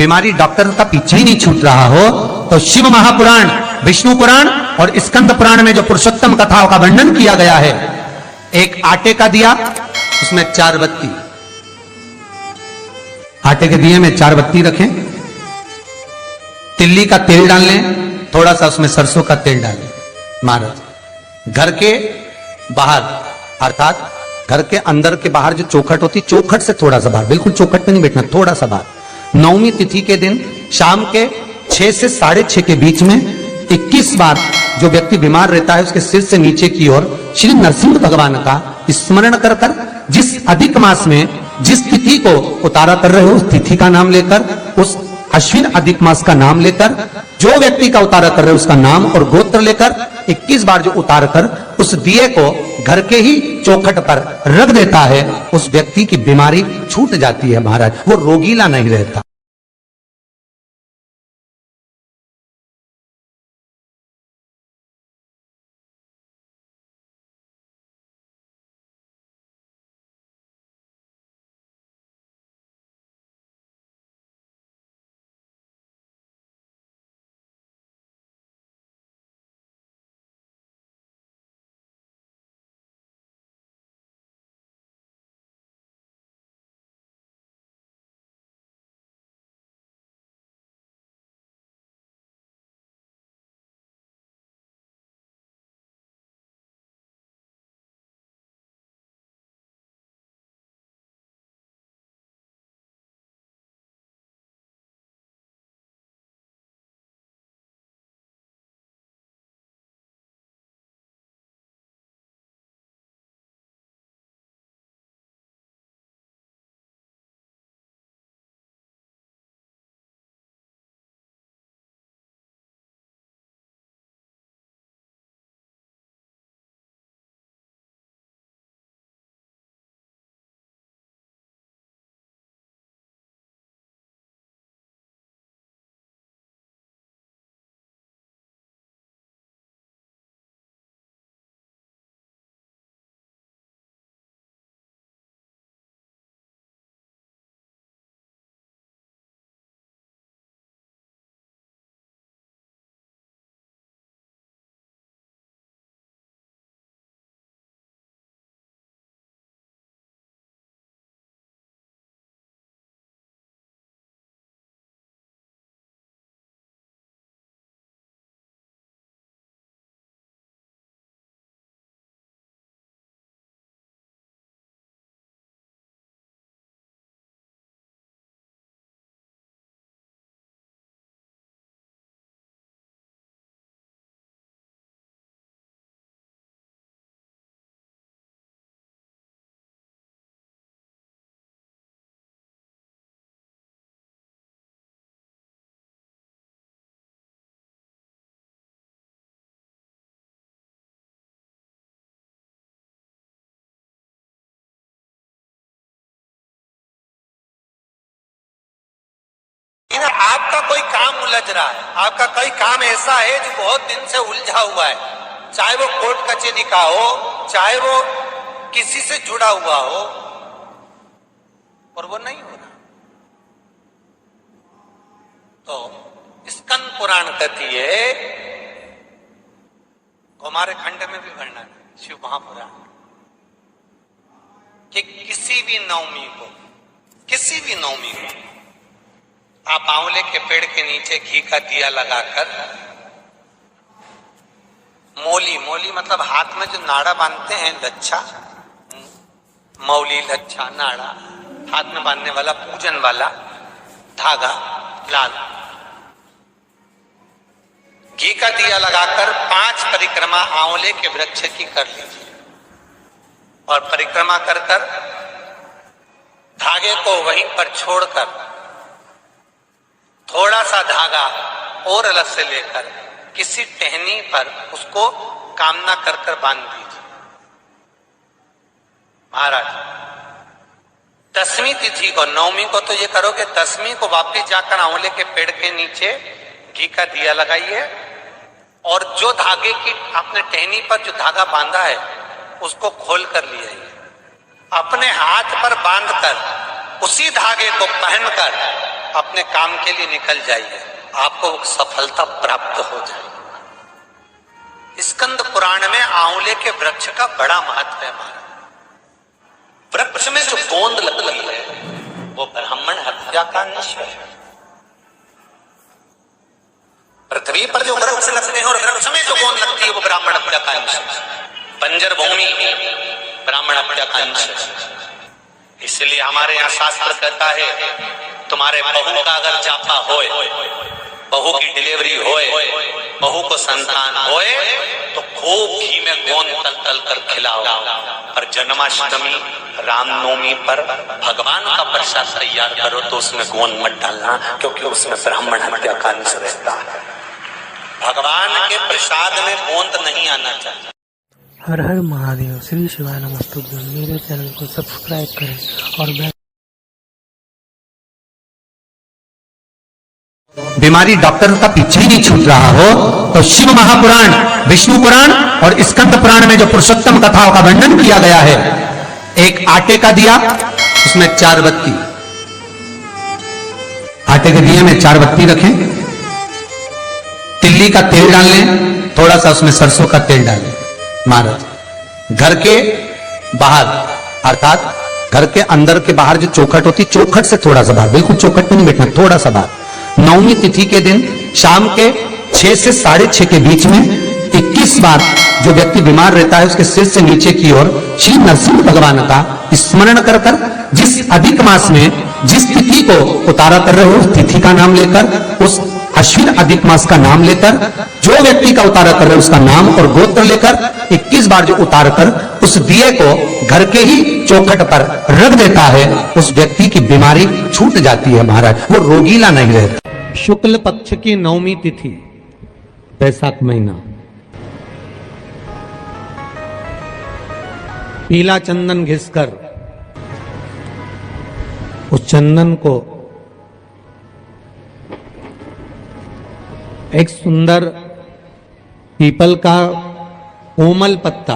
बीमारी डॉक्टर का पीछे ही नहीं छूट रहा हो, तो शिव महापुराण, विष्णु पुराण और स्कंद पुराण में जो पुरुषोत्तम कथाओं का वर्णन किया गया है, एक आटे का दिया, उसमें 4 बत्ती, आटे के दिए में 4 बत्ती रखें, तिल्ली का तेल डाल लें, थोड़ा सा उसमें सरसों का तेल डालें। महाराज घर के बाहर, अर्थात घर के अंदर के बाहर जो चौखट होती, चौखट से थोड़ा सा बाहर, बिल्कुल चौखट पे नहीं बैठना, थोड़ा सा बाहर, 9वीं तिथि के दिन शाम के 6 से 6:30 के बीच में 21 बार जो व्यक्ति बीमार रहता है उसके सिर से नीचे की ओर श्री नरसिंह भगवान का स्मरण कर कर, जिस अधिक मास में जिस तिथि को उतारा कर रहे हो उस तिथि का नाम लेकर, उस अश्विन अधिक मास का नाम लेकर, जो व्यक्ति का उतारा कर रहे हो उसका नाम और गोत्र लेकर 21 बार जो उतार कर उस दिए को घर के ही चौखट पर रख देता है, उस व्यक्ति की बीमारी छूट जाती है महाराज, वो रोगीला नहीं रहता। आपका कोई काम उलझ रहा है, आपका कोई काम ऐसा है जो बहुत दिन से उलझा हुआ है, चाहे वो कोर्ट कचहरी का हो, चाहे वो किसी से जुड़ा हुआ हो, और वो नहीं हो रहा, तो स्कंद पुराण कहती है, हमारे खंड में भी वर्णन है शिव महापुराण, कि किसी भी नवमी को आप आंवले के पेड़ के नीचे घी का दिया लगाकर, मौली मतलब हाथ में जो नाड़ा बांधते हैं, लच्छा, मौली, लच्छा, नाड़ा, हाथ में बांधने वाला पूजन वाला धागा लाल, घी का दिया लगाकर 5 परिक्रमा आंवले के वृक्ष की कर लीजिए, और परिक्रमा कर कर धागे को वहीं पर छोड़कर थोड़ा सा धागा और अलग से लेकर किसी टहनी पर उसको कामना कर कर बांध दीजिए। महाराज 10वीं तिथि को, 9वीं को तो ये करोगे, 10वीं को वापिस जाकर आंवले के पेड़ के नीचे घी का दिया लगाइए, और जो धागे की आपने टहनी पर जो धागा बांधा है उसको खोल कर ले आइए, अपने हाथ पर बांधकर उसी धागे को पहनकर अपने काम के लिए निकल जाइए, आपको सफलता प्राप्त हो जाए। स्कंद पुराण में आंवले के वृक्ष का बड़ा महत्व है। वृक्ष में जो गोंद लगती है वो ब्राह्मण हत्या का निश्चय है। पृथ्वी पर जो वृक्ष लगते हैं और वृक्ष में जो गोंद लगती है वो ब्राह्मण हत्या का निश्चय है। बंजर भूमि ब्राह्मण हत्या का निश्चय है। इसलिए हमारे यहाँ शास्त्र कहता है तुम्हारे बहू का अगर जापा होए, बहू की डिलीवरी होए, बहू को संतान होए तो खूब घी में गोंद तल तल कर खिलाओ। और जन्माष्टमी रामनवमी पर भगवान का प्रसाद तैयार करो तो उसमें गोंद मत डालना, क्योंकि उसमें ब्राह्मण हत्या का अंश रहता है। भगवान के प्रसाद में गोंद नहीं आना चाहिए। हर हर महादेव, श्री शिवाय नमस्तुभ्यं। मेरे चैनल को सब्सक्राइब करें और बेल। बीमारी डॉक्टर का पीछे ही नहीं छूट रहा हो तो शिव महापुराण, विष्णु पुराण और स्कंद पुराण में जो पुरुषोत्तम कथाओं का वर्णन किया गया है, एक आटे का दिया, उसमें 4 बत्ती, आटे के दिए में 4 बत्ती रखें, तिल्ली का तेल डाल लें, थोड़ा सा उसमें सरसों का तेल डालें। महाराज घर के बाहर अर्थात घर के अंदर के बाहर जो चौखट होती, चौखट से थोड़ा सा बाहर, बिल्कुल चौखट में नहीं बैठना, थोड़ा सा बाहर, नवमी तिथि के दिन शाम के 6 से 6:30 के बीच में 21 बार जो व्यक्ति बीमार रहता है उसके सिर से नीचे की ओर श्री नरसिंह भगवान का स्मरण कर कर, जिस अधिक मास में जिस तिथि को उतारा कर रहे हो उस तिथि का नाम लेकर, उस अश्विन अधिक मास का नाम लेकर, जो व्यक्ति का उतारा कर रहे हो उसका नाम और गोत्र लेकर 21 बार जो उतार कर उस दिए को घर के ही चौखट पर रख देता है, उस व्यक्ति की बीमारी छूट जाती है महाराज, वो रोगीला नहीं रहता। शुक्ल पक्ष की नवमी तिथि, बैसाख महीना, पीला चंदन घिसकर उस चंदन को एक सुंदर पीपल का कोमल पत्ता,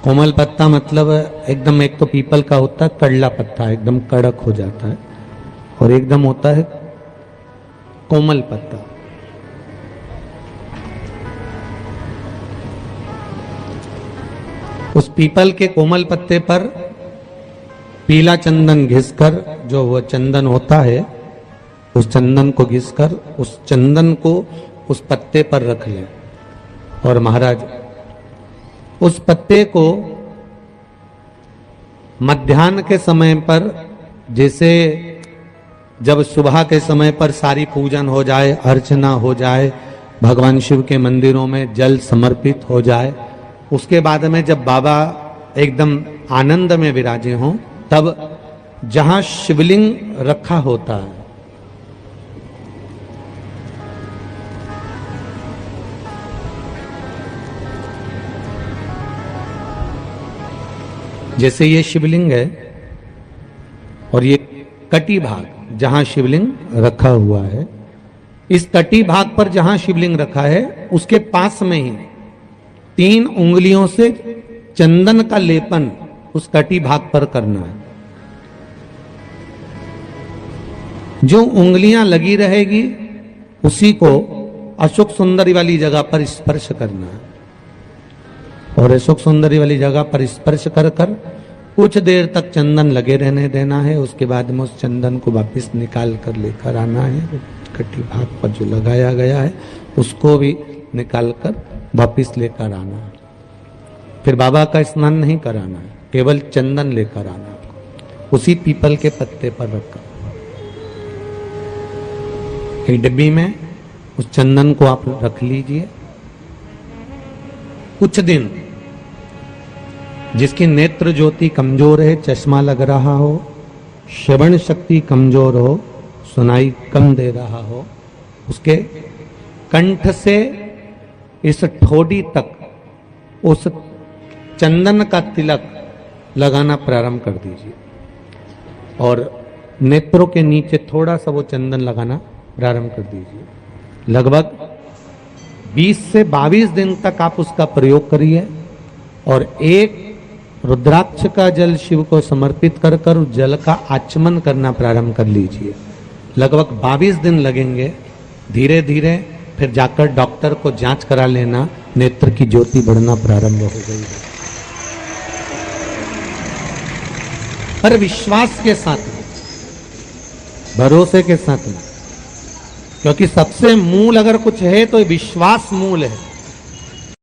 कोमल पत्ता मतलब एकदम, एक तो पीपल का होता है कड़ला पत्ता, एकदम कड़क हो जाता है, और एकदम होता है कोमल पत्ता। उस पीपल के कोमल पत्ते पर पीला चंदन घिसकर, जो वह चंदन होता है, उस चंदन को घिसकर उस चंदन को उस पत्ते पर रख ले। और महाराज उस पत्ते को मध्याह्न के समय पर, जैसे जब सुबह के समय पर सारी पूजन हो जाए, अर्चना हो जाए, भगवान शिव के मंदिरों में जल समर्पित हो जाए, उसके बाद में जब बाबा एकदम आनंद में विराजे हों, तब जहां शिवलिंग रखा होता है, जैसे ये शिवलिंग है और ये कटी भाग जहां शिवलिंग रखा हुआ है, इस कटी भाग पर जहां शिवलिंग रखा है उसके पास में ही 3 उंगलियों से चंदन का लेपन उस कटी भाग पर करना है। जो उंगलियां लगी रहेगी उसी को अशोक सुंदरी वाली जगह पर स्पर्श करना है, और अशोक सुंदरी वाली जगह पर स्पर्श कर कर कुछ देर तक चंदन लगे रहने देना है। उसके बाद में उस चंदन को वापस निकाल कर लेकर आना है। कटी भाग पर जो लगाया गया है उसको भी निकाल कर वापस लेकर आना है। फिर बाबा का स्नान नहीं कराना है, केवल चंदन लेकर आना है, उसी पीपल के पत्ते पर रखकर एक डिब्बी में उस चंदन को आप रख लीजिए। कुछ दिन जिसकी नेत्र ज्योति कमजोर है, चश्मा लग रहा हो, श्रवण शक्ति कमजोर हो, सुनाई कम दे रहा हो, उसके कंठ से इस ठोडी तक उस चंदन का तिलक लगाना प्रारंभ कर दीजिए, और नेत्रों के नीचे थोड़ा सा वो चंदन लगाना प्रारंभ कर दीजिए। लगभग 20 से 22 दिन तक आप उसका प्रयोग करिए, और एक रुद्राक्ष का जल शिव को समर्पित कर कर उस जल का आचमन करना प्रारंभ कर लीजिए। लगभग 22 दिन लगेंगे। धीरे धीरे फिर जाकर डॉक्टर को जांच करा लेना, नेत्र की ज्योति बढ़ना प्रारंभ हो गई है। पर विश्वास के साथ में, भरोसे के साथ में, क्योंकि सबसे मूल अगर कुछ है तो विश्वास मूल है।